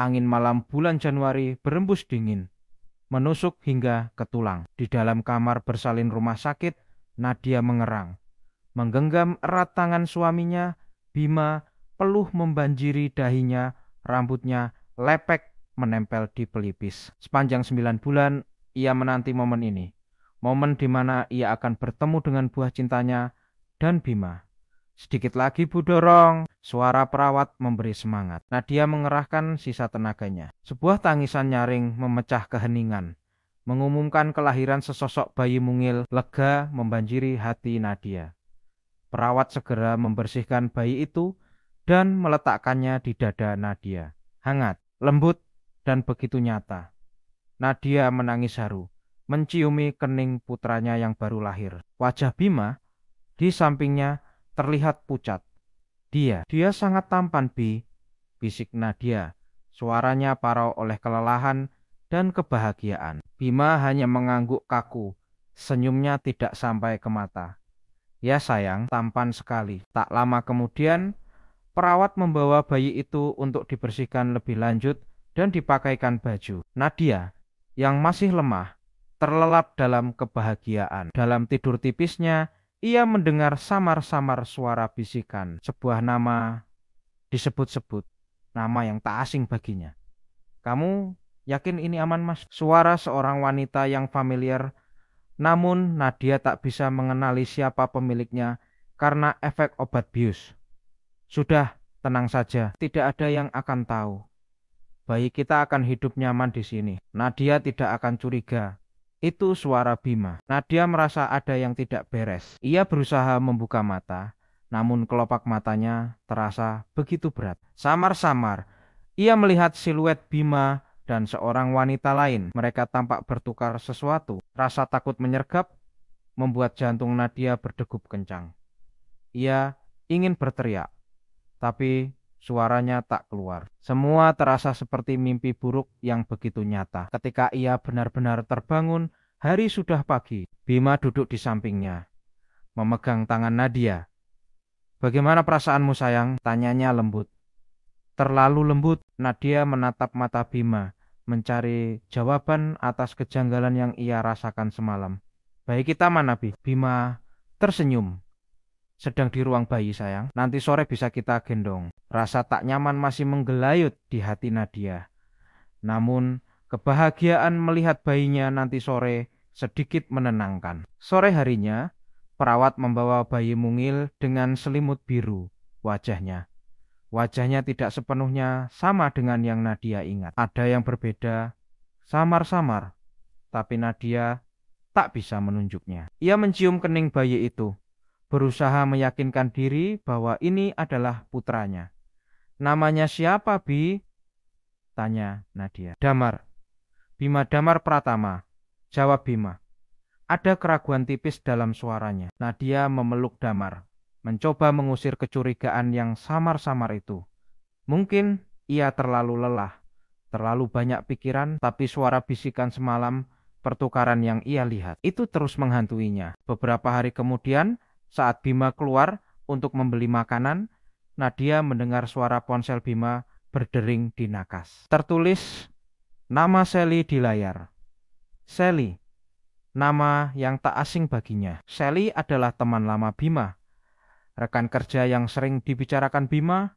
Angin malam bulan Januari berembus dingin, menusuk hingga ke tulang. Di dalam kamar bersalin rumah sakit, Nadia mengerang. Menggenggam erat tangan suaminya, Bima, peluh membanjiri dahinya, rambutnya lepek menempel di pelipis. Sepanjang 9 bulan, ia menanti momen ini. Momen di mana ia akan bertemu dengan buah cintanya dan Bima. Sedikit lagi Bu Dorong, suara perawat memberi semangat. Nadia mengerahkan sisa tenaganya. Sebuah tangisan nyaring memecah keheningan, mengumumkan kelahiran sesosok bayi mungil. Lega membanjiri hati Nadia. Perawat segera membersihkan bayi itu dan meletakkannya di dada Nadia. Hangat, lembut, dan begitu nyata. Nadia menangis haru, menciumi kening putranya yang baru lahir. Wajah Bima di sampingnya terlihat pucat. Dia sangat tampan, Bi, bisik Nadia. Suaranya parau oleh kelelahan dan kebahagiaan. Bima hanya mengangguk kaku, senyumnya tidak sampai ke mata. Ya sayang, tampan sekali. Tak lama kemudian, perawat membawa bayi itu untuk dibersihkan lebih lanjut dan dipakaikan baju. Nadia, yang masih lemah, terlelap dalam kebahagiaan. Dalam tidur tipisnya, ia mendengar samar-samar suara bisikan. Sebuah nama disebut-sebut, nama yang tak asing baginya. Kamu yakin ini aman, Mas? Suara seorang wanita yang familiar, namun Nadia tak bisa mengenali siapa pemiliknya karena efek obat bius. Sudah, tenang saja, tidak ada yang akan tahu. Bayi kita akan hidup nyaman di sini. Nadia tidak akan curiga. Itu suara Bima. Nadia merasa ada yang tidak beres. Ia berusaha membuka mata, namun kelopak matanya terasa begitu berat. Samar-samar, ia melihat siluet Bima dan seorang wanita lain. Mereka tampak bertukar sesuatu. Rasa takut menyergap, membuat jantung Nadia berdegup kencang. Ia ingin berteriak, tapi suaranya tak keluar. Semua terasa seperti mimpi buruk yang begitu nyata. Ketika ia benar-benar terbangun, hari sudah pagi. Bima duduk di sampingnya, memegang tangan Nadia. Bagaimana perasaanmu sayang? Tanyanya lembut. Terlalu lembut. Nadia menatap mata Bima, mencari jawaban atas kejanggalan yang ia rasakan semalam. Bayi kita mana, Bi? Bima tersenyum. Sedang di ruang bayi sayang, nanti sore bisa kita gendong. Rasa tak nyaman masih menggelayut di hati Nadia. Namun kebahagiaan melihat bayinya nanti sore sedikit menenangkan. Sore harinya, perawat membawa bayi mungil dengan selimut biru wajahnya. Wajahnya tidak sepenuhnya sama dengan yang Nadia ingat. Ada yang berbeda, samar-samar, tapi Nadia tak bisa menunjuknya. Ia mencium kening bayi itu, berusaha meyakinkan diri bahwa ini adalah putranya. Namanya siapa, Bi? Tanya Nadia. Damar. Bima Damar Pratama, jawab Bima. Ada keraguan tipis dalam suaranya. Nadia memeluk Damar, mencoba mengusir kecurigaan yang samar-samar itu. Mungkin ia terlalu lelah, terlalu banyak pikiran, tapi suara bisikan semalam, pertukaran yang ia lihat, itu terus menghantuinya. Beberapa hari kemudian, saat Bima keluar untuk membeli makanan, Nadia mendengar suara ponsel Bima berdering di nakas. Tertulis nama Sally di layar. Sally, nama yang tak asing baginya. Sally adalah teman lama Bima, rekan kerja yang sering dibicarakan Bima.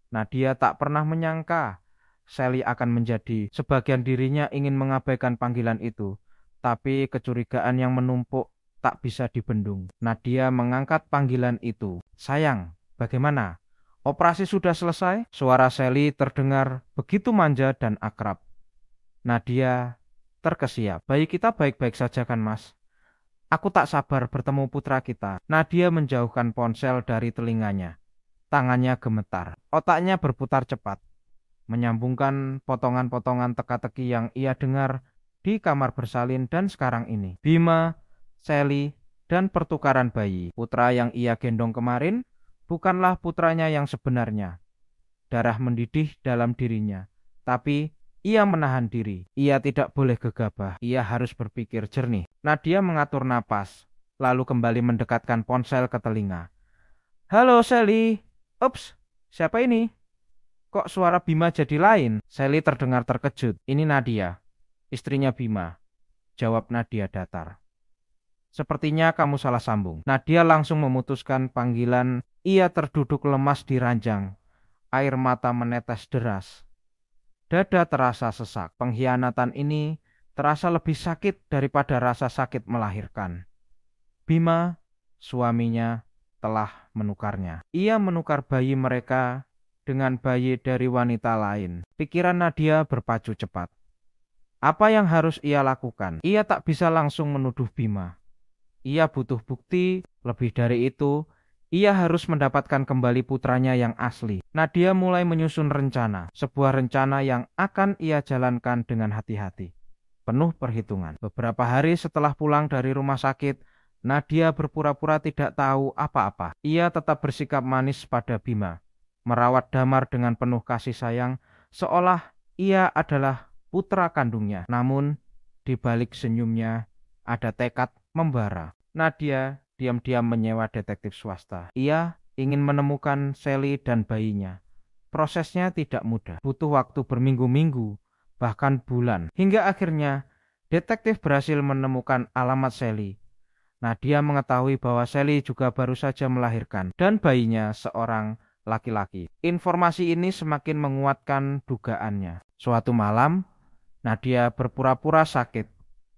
Nadia tak pernah menyangka Sally akan menjadi. Sebagian dirinya ingin mengabaikan panggilan itu, tapi kecurigaan yang menumpuk tak bisa dibendung. Nadia mengangkat panggilan itu. Sayang, bagaimana? Operasi sudah selesai? Suara Sally terdengar begitu manja dan akrab. Nadia terkesiap. Bayi kita baik-baik saja kan, Mas? Aku tak sabar bertemu putra kita. Nadia menjauhkan ponsel dari telinganya. Tangannya gemetar. Otaknya berputar cepat, menyambungkan potongan-potongan teka-teki yang ia dengar di kamar bersalin dan sekarang ini. Bima, Sally, dan pertukaran bayi. Putra yang ia gendong kemarin bukanlah putranya yang sebenarnya. Darah mendidih dalam dirinya, tapi ia menahan diri. Ia tidak boleh gegabah. Ia harus berpikir jernih. Nadia mengatur napas, lalu kembali mendekatkan ponsel ke telinga. Halo Sally. Ups, siapa ini? Kok suara Bima jadi lain? Sally terdengar terkejut. Ini Nadia, istrinya Bima, jawab Nadia datar. Sepertinya kamu salah sambung. Nadia langsung memutuskan panggilan. Ia terduduk lemas di ranjang. Air mata menetes deras. Dada terasa sesak. Pengkhianatan ini terasa lebih sakit daripada rasa sakit melahirkan. Bima, suaminya, telah menukarnya. Ia menukar bayi mereka dengan bayi dari wanita lain. Pikiran Nadia berpacu cepat. Apa yang harus ia lakukan? Ia tak bisa langsung menuduh Bima. Ia butuh bukti, lebih dari itu, ia harus mendapatkan kembali putranya yang asli. Nadia mulai menyusun rencana, sebuah rencana yang akan ia jalankan dengan hati-hati, penuh perhitungan. Beberapa hari setelah pulang dari rumah sakit, Nadia berpura-pura tidak tahu apa-apa. Ia tetap bersikap manis pada Bima, merawat Damar dengan penuh kasih sayang, seolah ia adalah putra kandungnya. Namun, di balik senyumnya, ada tekad membara. Nadia diam-diam menyewa detektif swasta. Ia ingin menemukan Sally dan bayinya. Prosesnya tidak mudah, butuh waktu berminggu-minggu, bahkan bulan. Hingga akhirnya, detektif berhasil menemukan alamat Sally. Nadia mengetahui bahwa Sally juga baru saja melahirkan, dan bayinya seorang laki-laki. Informasi ini semakin menguatkan dugaannya. Suatu malam, Nadia berpura-pura sakit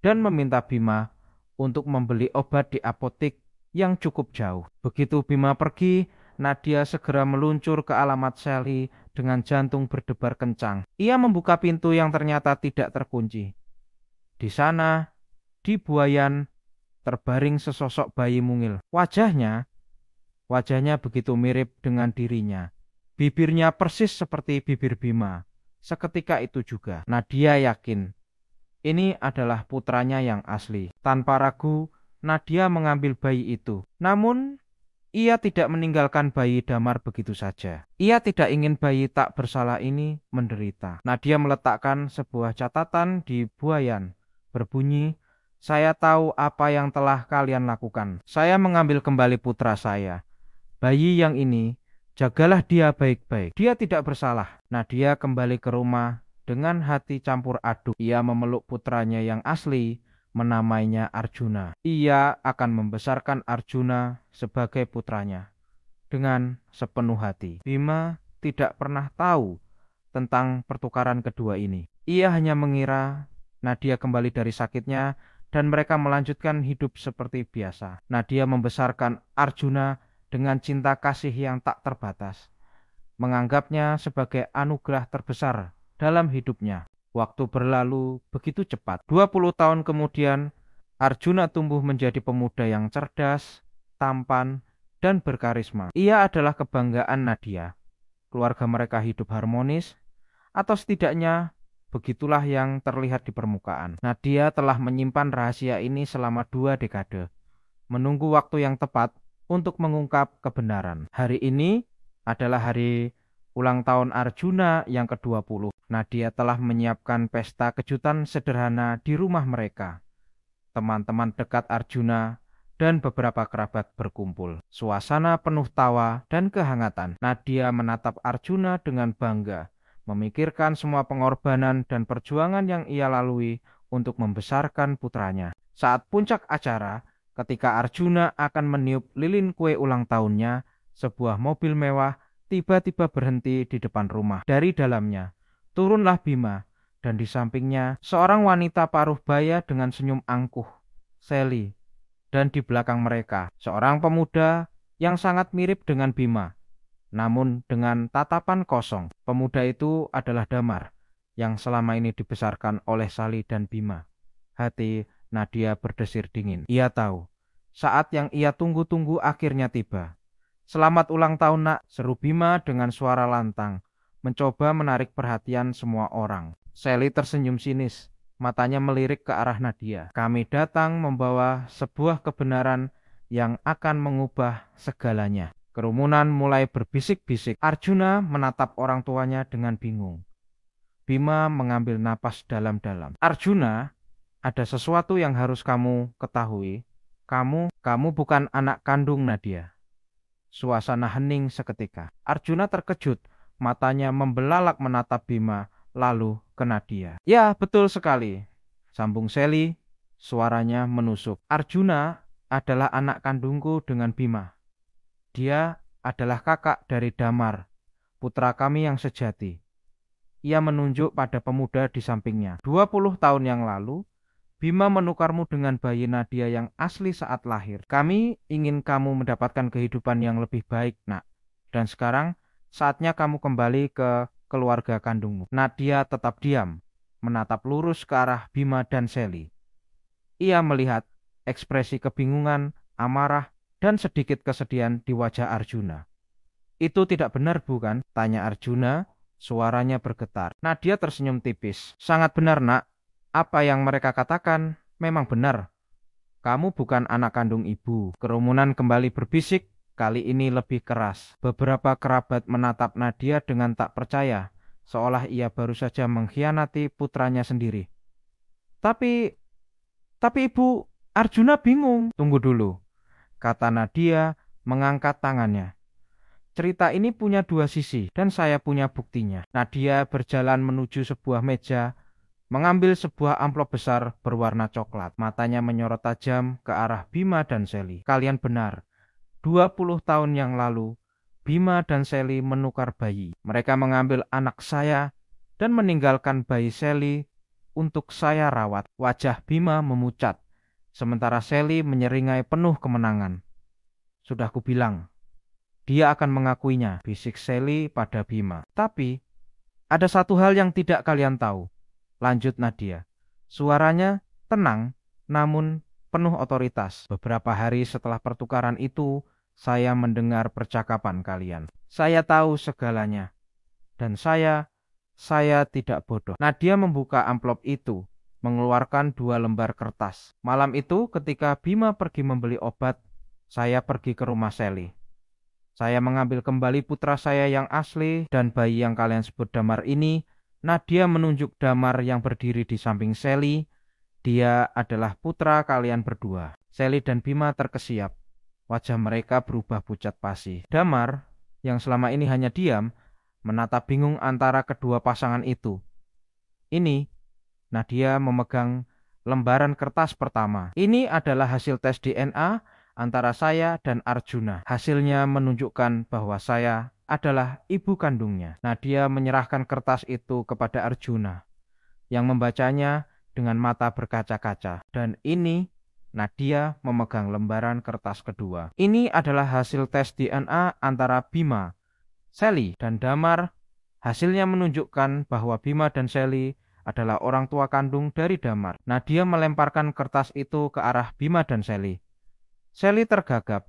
dan meminta Bima untuk membeli obat di apotik yang cukup jauh. Begitu Bima pergi, Nadia segera meluncur ke alamat Sally dengan jantung berdebar kencang. Ia membuka pintu yang ternyata tidak terkunci. Di sana, di buayan, terbaring sesosok bayi mungil. Wajahnya begitu mirip dengan dirinya. Bibirnya persis seperti bibir Bima. Seketika itu juga, Nadia yakin ini adalah putranya yang asli. Tanpa ragu, Nadia mengambil bayi itu. Namun, ia tidak meninggalkan bayi Damar begitu saja. Ia tidak ingin bayi tak bersalah ini menderita. Nadia meletakkan sebuah catatan di buayan. Berbunyi, "Saya tahu apa yang telah kalian lakukan. Saya mengambil kembali putra saya. Bayi yang ini, jagalah dia baik-baik. Dia tidak bersalah." Nadia kembali ke rumah dengan hati campur aduk. Ia memeluk putranya yang asli, menamainya Arjuna. Ia akan membesarkan Arjuna sebagai putranya dengan sepenuh hati. Bima tidak pernah tahu tentang pertukaran kedua ini. Ia hanya mengira Nadia kembali dari sakitnya dan mereka melanjutkan hidup seperti biasa. Nadia membesarkan Arjuna dengan cinta kasih yang tak terbatas, menganggapnya sebagai anugerah terbesar dalam hidupnya. Waktu berlalu begitu cepat. 20 tahun kemudian, Arjuna tumbuh menjadi pemuda yang cerdas, tampan, dan berkarisma. Ia adalah kebanggaan Nadia. Keluarga mereka hidup harmonis, atau setidaknya begitulah yang terlihat di permukaan. Nadia telah menyimpan rahasia ini selama 2 dekade, menunggu waktu yang tepat untuk mengungkap kebenaran. Hari ini adalah hari ulang tahun Arjuna yang ke-20. Nadia telah menyiapkan pesta kejutan sederhana di rumah mereka. Teman-teman dekat Arjuna dan beberapa kerabat berkumpul. Suasana penuh tawa dan kehangatan. Nadia menatap Arjuna dengan bangga, memikirkan semua pengorbanan dan perjuangan yang ia lalui untuk membesarkan putranya. Saat puncak acara, ketika Arjuna akan meniup lilin kue ulang tahunnya, sebuah mobil mewah tiba-tiba berhenti di depan rumah. Dari dalamnya turunlah Bima, dan di sampingnya seorang wanita paruh baya dengan senyum angkuh, Sally. Dan di belakang mereka seorang pemuda yang sangat mirip dengan Bima, namun dengan tatapan kosong. Pemuda itu adalah Damar, yang selama ini dibesarkan oleh Sally dan Bima. Hati Nadia berdesir dingin. Ia tahu, saat yang ia tunggu-tunggu akhirnya tiba. "Selamat ulang tahun, Nak," seru Bima dengan suara lantang, mencoba menarik perhatian semua orang. Sally tersenyum sinis, matanya melirik ke arah Nadia. "Kami datang membawa sebuah kebenaran yang akan mengubah segalanya." Kerumunan mulai berbisik-bisik. Arjuna menatap orang tuanya dengan bingung. Bima mengambil napas dalam-dalam. "Arjuna, ada sesuatu yang harus kamu ketahui. Kamu bukan anak kandung Nadia." Suasana hening seketika. Arjuna terkejut matanya membelalak menatap Bima, lalu ke Nadia. Ya, betul sekali, sambung Sally, suaranya menusuk. Arjuna adalah anak kandungku dengan Bima. Dia adalah kakak dari Damar, putra kami yang sejati. Ia menunjuk pada pemuda di sampingnya. 20 tahun yang lalu, Bima menukarmu dengan bayi Nadia yang asli saat lahir. Kami ingin kamu mendapatkan kehidupan yang lebih baik, nak. Dan sekarang, saatnya kamu kembali ke keluarga kandungmu. Nadia tetap diam, menatap lurus ke arah Bima dan Sally. Ia melihat ekspresi kebingungan, amarah, dan sedikit kesedihan di wajah Arjuna. Itu tidak benar, bukan? Tanya Arjuna, suaranya bergetar. Nadia tersenyum tipis. Sangat benar, nak. Apa yang mereka katakan memang benar. Kamu bukan anak kandung ibu. Kerumunan kembali berbisik, kali ini lebih keras. Beberapa kerabat menatap Nadia dengan tak percaya, seolah ia baru saja mengkhianati putranya sendiri. Tapi ibu, Arjuna bingung. Tunggu dulu, kata Nadia mengangkat tangannya. Cerita ini punya dua sisi dan saya punya buktinya. Nadia berjalan menuju sebuah meja, mengambil sebuah amplop besar berwarna coklat. Matanya menyorot tajam ke arah Bima dan Sally. Kalian benar, 20 tahun yang lalu, Bima dan Sally menukar bayi. Mereka mengambil anak saya dan meninggalkan bayi Sally untuk saya rawat. Wajah Bima memucat, sementara Sally menyeringai penuh kemenangan. Sudah kubilang, dia akan mengakuinya, bisik Sally pada Bima. Tapi, ada satu hal yang tidak kalian tahu. Lanjut Nadia. Suaranya tenang, namun penuh otoritas. Beberapa hari setelah pertukaran itu, saya mendengar percakapan kalian. Saya tahu segalanya. Dan saya tidak bodoh. Nadia membuka amplop itu, mengeluarkan 2 lembar kertas. Malam itu ketika Bima pergi membeli obat, saya pergi ke rumah Sally. Saya mengambil kembali putra saya yang asli dan bayi yang kalian sebut Damar ini. Nadia menunjuk Damar yang berdiri di samping Sally. Dia adalah putra kalian berdua. Sally dan Bima terkesiap. Wajah mereka berubah pucat pasi. Damar, yang selama ini hanya diam, menatap bingung antara kedua pasangan itu. Ini, Nadia memegang lembaran kertas pertama. Ini adalah hasil tes DNA antara saya dan Arjuna. Hasilnya menunjukkan bahwa saya adalah ibu kandungnya. Nadia menyerahkan kertas itu kepada Arjuna, yang membacanya dengan mata berkaca-kaca. Dan ini, Nadia memegang lembaran kertas kedua. Ini adalah hasil tes DNA antara Bima, Sally, dan Damar. Hasilnya menunjukkan bahwa Bima dan Sally adalah orang tua kandung dari Damar. Nadia melemparkan kertas itu ke arah Bima dan Sally. Sally tergagap,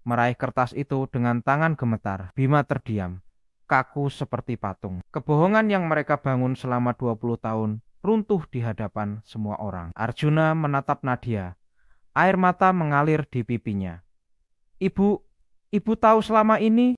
meraih kertas itu dengan tangan gemetar. Bima terdiam, kaku seperti patung. Kebohongan yang mereka bangun selama 20 tahun runtuh di hadapan semua orang. Arjuna menatap Nadia. Air mata mengalir di pipinya. Ibu tahu selama ini